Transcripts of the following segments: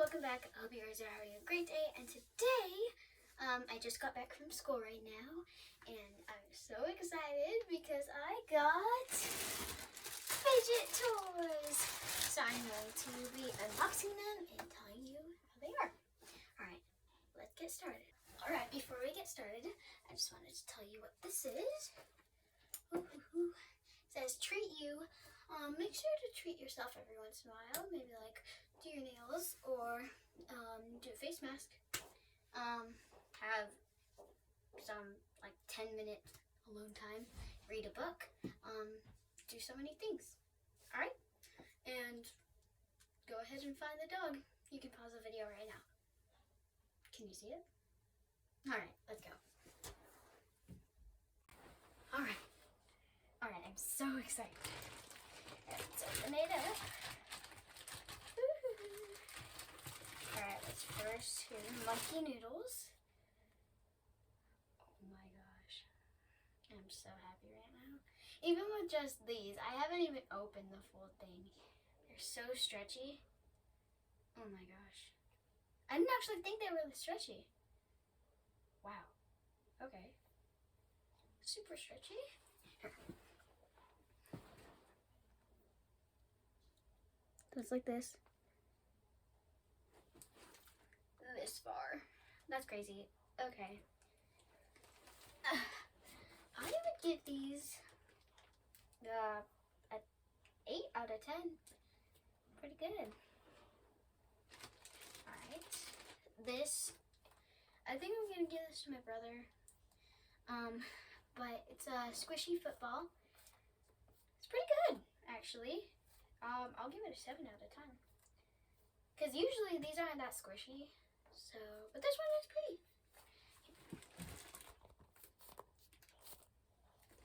welcome back. I hope you guys are having a great day. And today, I just got back from school right now, and I'm so excited because I got fidget toys. So I'm going to be unboxing them and telling you how they are. Alright, let's get started. Alright, before we get started, I just wanted to tell you what this is. It says treat you. Make sure to treat yourself every once in a while. Maybe like do your nails or do a face mask. Have some like 10-minute alone time. Read a book. Do so many things. Alright? And go ahead and find the dog. You can pause the video right now. Can you see it? Alright, let's go. Alright, I'm so excited. Let's open it up. Alright, let's first do monkey noodles. Oh my gosh. I'm so happy right now. Even with just these, I haven't even opened the full thing. They're so stretchy. Oh my gosh. I didn't actually think they were this stretchy. Wow. Okay. Super stretchy. It's like this. This far. That's crazy. Okay. I would give these an 8 out of 10. Pretty good. Alright. This, I think I'm gonna give this to my brother. But it's a squishy football. It's pretty good, actually. I'll give it a 7 out of 10. Because usually these aren't that squishy. So, but this one is pretty.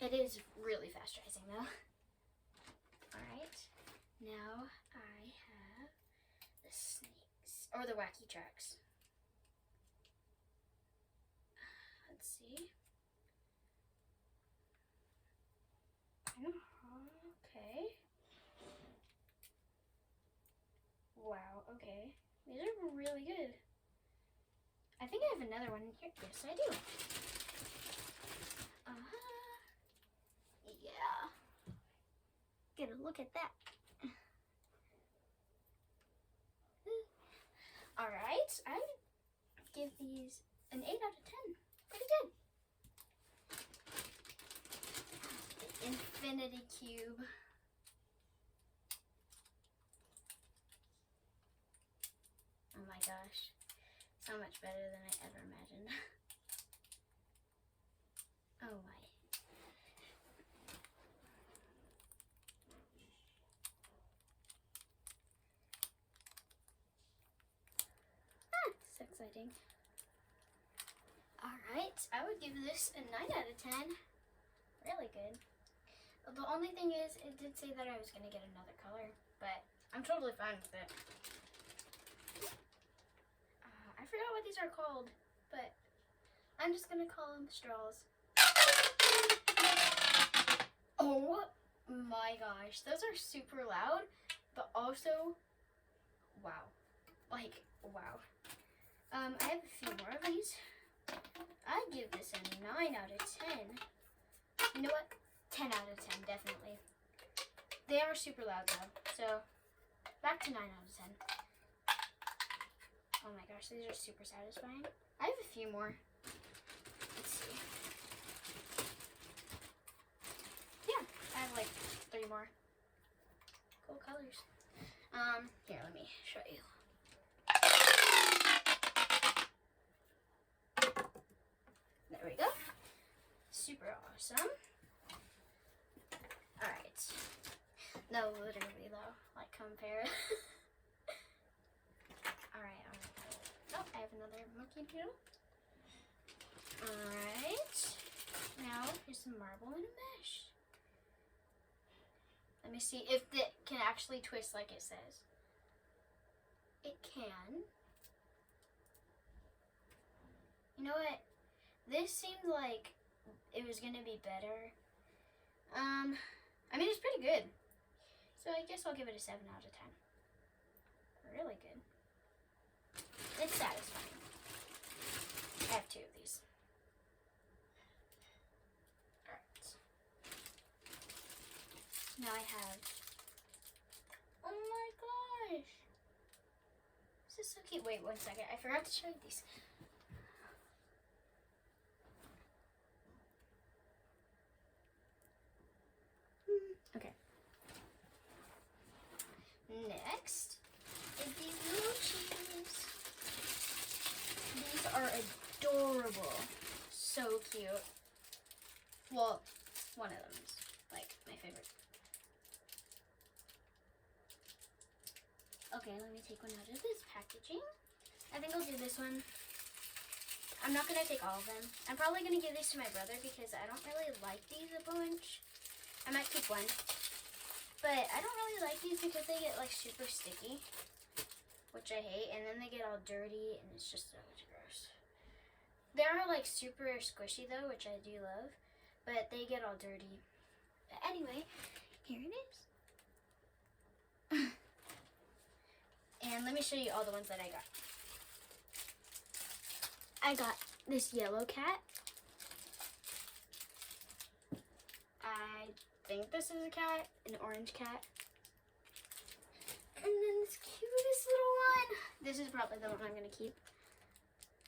It is really fast rising though. Alright. Now I have the snakes. Or the wacky tracks. Let's see. Okay. Wow, okay. These are really good. I think I have another one here. Yes, I do. Yeah. Get a look at that. Alright, I would give these an 8 out of 10. Pretty good. The infinity cube. Oh my gosh. So much better than I ever imagined. Oh my. So exciting. Alright, I would give this a 9 out of 10. Really good. The only thing is, it did say that I was going to get another color, but I'm totally fine with it. I forgot what these are called, but I'm just going to call them straws. Oh my gosh, those are super loud, but also, wow. Like, wow. I have a few more of these. I give this a 9 out of 10. You know what? 10 out of 10, definitely. They are super loud though, so back to 9 out of 10. Oh my gosh, these are super satisfying. I have a few more. Let's see. Yeah, I have like 3 more. Cool colors. Here, let me show you. There we go. Super awesome. Alright. No, literally though. Like, compare. Alright. Oh, I have another monkey noodle. Alright. Now, here's some marble and a mesh. Let me see if it can actually twist like it says. It can. You know what? This seemed like it was gonna be better. I mean, it's pretty good. So I guess I'll give it a 7 out of 10. Really good. Now I have, oh my gosh. This is so cute. Wait, 1 second. I forgot to show you these. Okay. Next is these little cheese. These are adorable. So cute. Well, one of them is like my favorite. Okay, let me take one out of this packaging. I think I'll do this one. I'm not going to take all of them. I'm probably going to give these to my brother because I don't really like these a bunch. I might keep one. But I don't really like these because they get like super sticky, which I hate. And then they get all dirty and it's just so much gross. They are like super squishy though, which I do love. But they get all dirty. But anyway, here it is. And let me show you all the ones that I got. I got this yellow cat. I think this is a cat, an orange cat. And then this cutest little one. This is probably the one I'm gonna keep.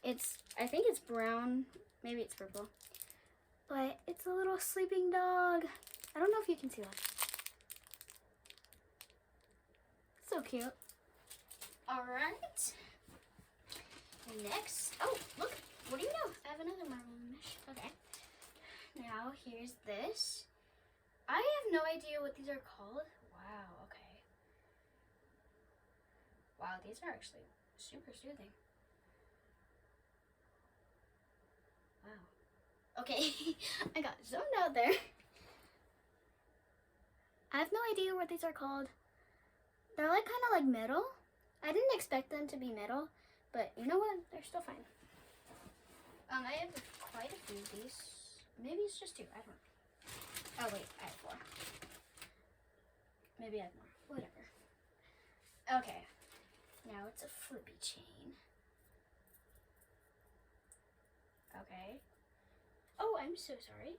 I think it's brown, maybe it's purple. But it's a little sleeping dog. I don't know if you can see that. So cute. All right. Next, oh, look, what do you know? I have another marble mesh. Okay. Now, here's this. I have no idea what these are called. Wow, okay. Wow, these are actually super soothing. Wow. Okay, I got zoned out there. I have no idea what these are called. They're like kind of like metal. I didn't expect them to be metal, but you know what? They're still fine. I have quite a few of these. Maybe it's just 2. I don't know. Oh wait, I have 4. Maybe I have more. Whatever. Okay. Now it's a flippy chain. Okay. Oh, I'm so sorry.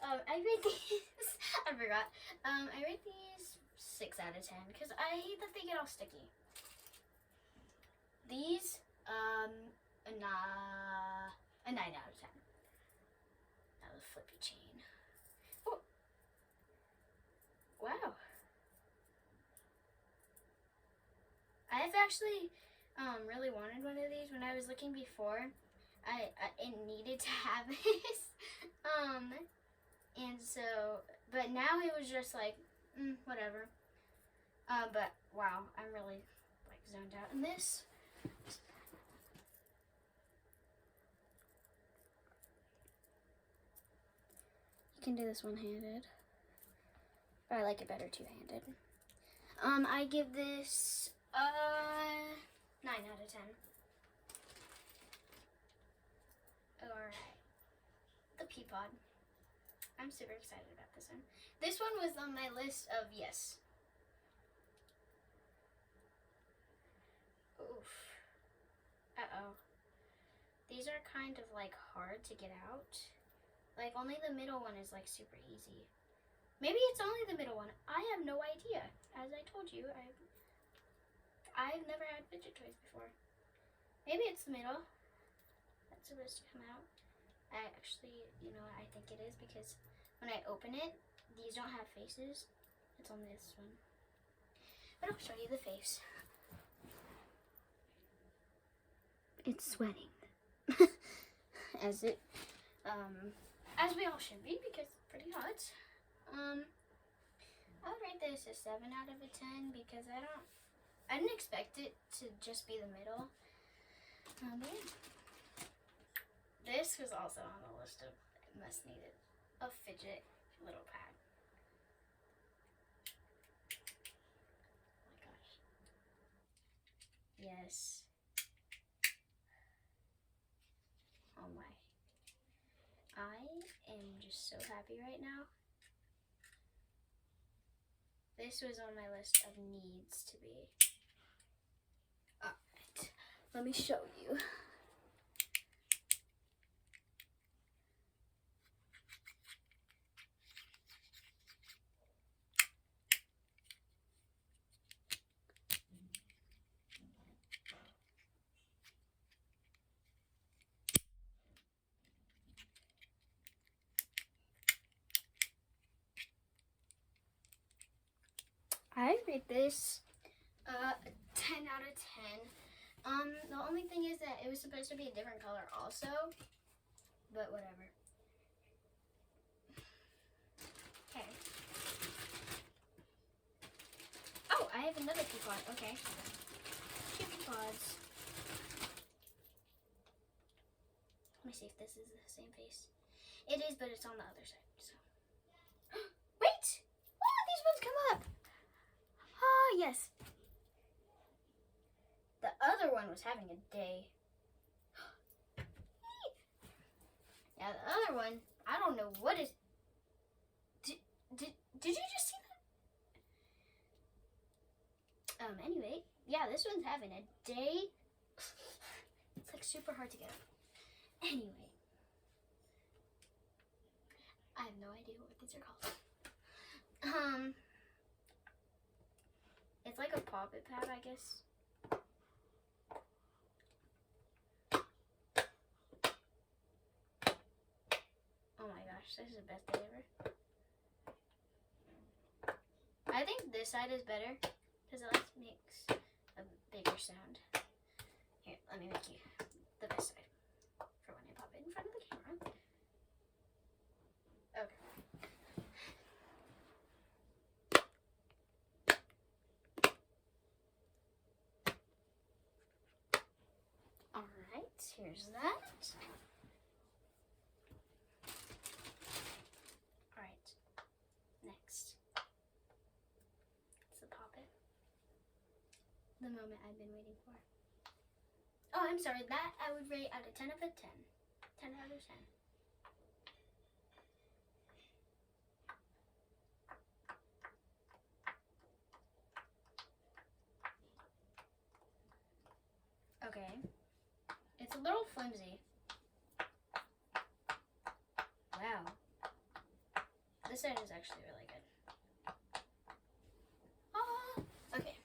I rate these. I forgot. I rate these 6 out of 10 because I hate that they get all sticky. These, a 9 out of 10. Now the flippy chain. Oh, wow. I've actually really wanted one of these. When I was looking before, I needed to have this. And so, but now it was just like, whatever. But wow, I'm really like zoned out in this. You can do this one-handed, but I like it better two-handed. I give this 9 out of 10. Alright. The pea pod. I'm super excited about this one. This one was on my list of yes. Oof. Uh-oh. These are kind of like hard to get out. Like only the middle one is like super easy. Maybe it's only the middle one. I have no idea. As I told you, I've never had fidget toys before. Maybe it's the middle that's supposed to come out. I actually, you know, I think it is because when I open it, these don't have faces. It's only this one. But I'll show you the face. It's sweating. As we all should be because it's pretty hot. I would rate this a 7 out of a 10 because I didn't expect it to just be the middle. But yeah. This was also on the list of must needed. A fidget little pad. Oh my gosh. Yes. Oh my. I am just so happy right now. This was on my list of needs to be. Alright, let me show you. this 10 out of 10. The only thing is that it was supposed to be a different color also, but whatever. Okay. Oh, I have another coupon. Okay. 2 coupons. Let me see if this is the same face. It is, but it's on the other side. So. Wait! Oh, these ones come up. Ah, yes. The other one was having a day. Yeah, the other one, I don't know what is. Did you just see that? Anyway, yeah, this one's having a day. It's like super hard to get up. Anyway, I have no idea what these are called. It's like a poppet pad, I guess. Oh my gosh, this is the best day ever. I think this side is better because it makes a bigger sound. Here, let me make you the best side for when I pop it in front of the camera. Okay. Alright, here's that. Alright, next. It's the poppet. The moment I've been waiting for. Oh, I'm sorry, that I would rate out of 10 out of 10. 10 out of 10. Okay. It's a little flimsy. Wow. This side is actually really good. Ah, okay.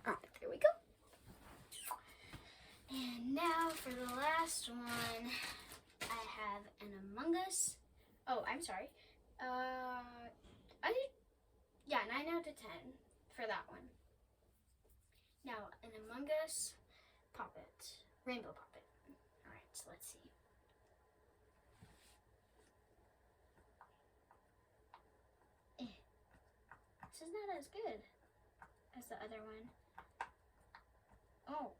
Alright, there we go. And now for the last one, I have an Among Us. Oh, I'm sorry. 9 out of 10 for that one. Now, an Among Us poppet, rainbow poppet. All right, so let's see. This is not as good as the other one. Oh,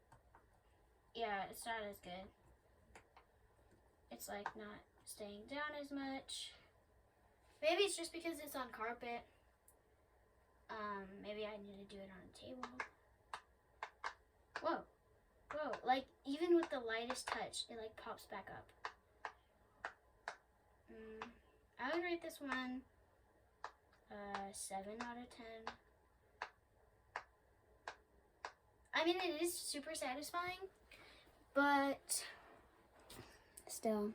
yeah, it's not as good. It's like not staying down as much. Maybe it's just because it's on carpet. Maybe I need to do it on a table. Whoa. Whoa. Like, even with the lightest touch, it like pops back up. I would rate this one 7 out of 10. I mean, it is super satisfying, but still,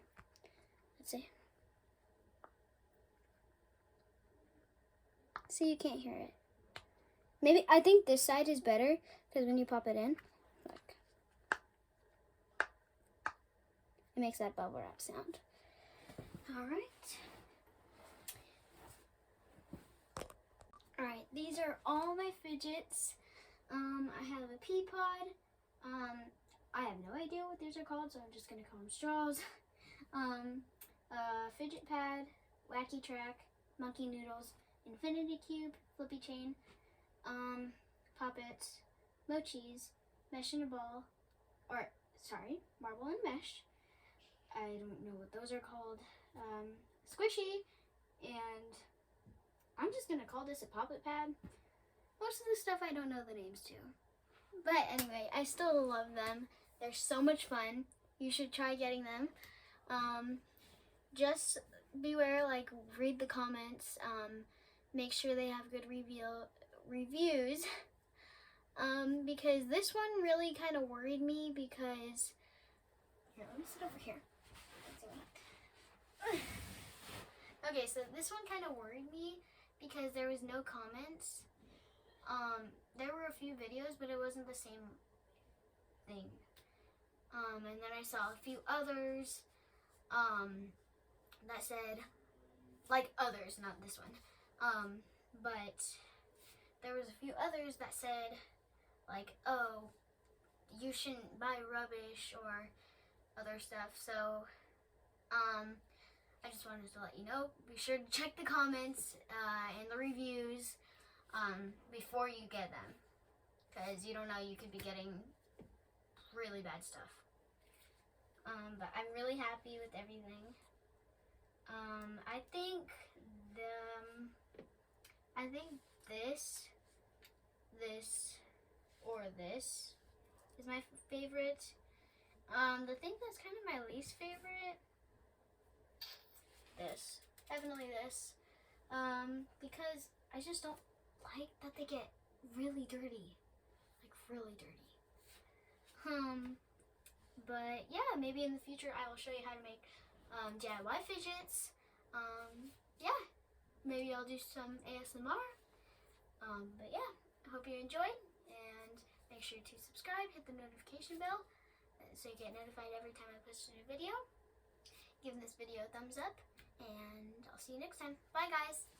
let's see. See, you can't hear it. Maybe, I think this side is better, because when you pop it in, look. It makes that bubble wrap sound. Alright. Alright, these are all my fidgets. I have a pea pod. I have no idea what these are called, so I'm just going to call them straws. Fidget pad, wacky track, monkey noodles, infinity cube, flippy chain, poppets, mochis, mesh in a ball, or sorry, marble and mesh. I don't know what those are called. Squishy, and I'm just gonna call this a poppet pad. Most of the stuff I don't know the names to. But anyway, I still love them. They're so much fun. You should try getting them. Just beware, like, read the comments. Make sure they have good reviews. Because this one really kind of worried me because... Here, let me sit over here. Okay, so this one kind of worried me because there was no comments. there were a few videos, but it wasn't the same thing. And then I saw a few others that said, like others, not this one. But there was a few others that said, like, oh, you shouldn't buy rubbish or other stuff. So, I just wanted to let you know, be sure to check the comments and the reviews before you get them. Because you don't know, you could be getting really bad stuff. But I'm really happy with everything. I think this, or this is my favorite. The thing that's kind of my least favorite, this, definitely this, because I just don't like that they get really dirty, like really dirty. But yeah, maybe in the future I will show you how to make DIY fidgets. Yeah, maybe I'll do some ASMR. But yeah, I hope you enjoyed, and make sure to subscribe, hit the notification bell, so you get notified every time I post a new video. Give this video a thumbs up, and I'll see you next time. Bye guys!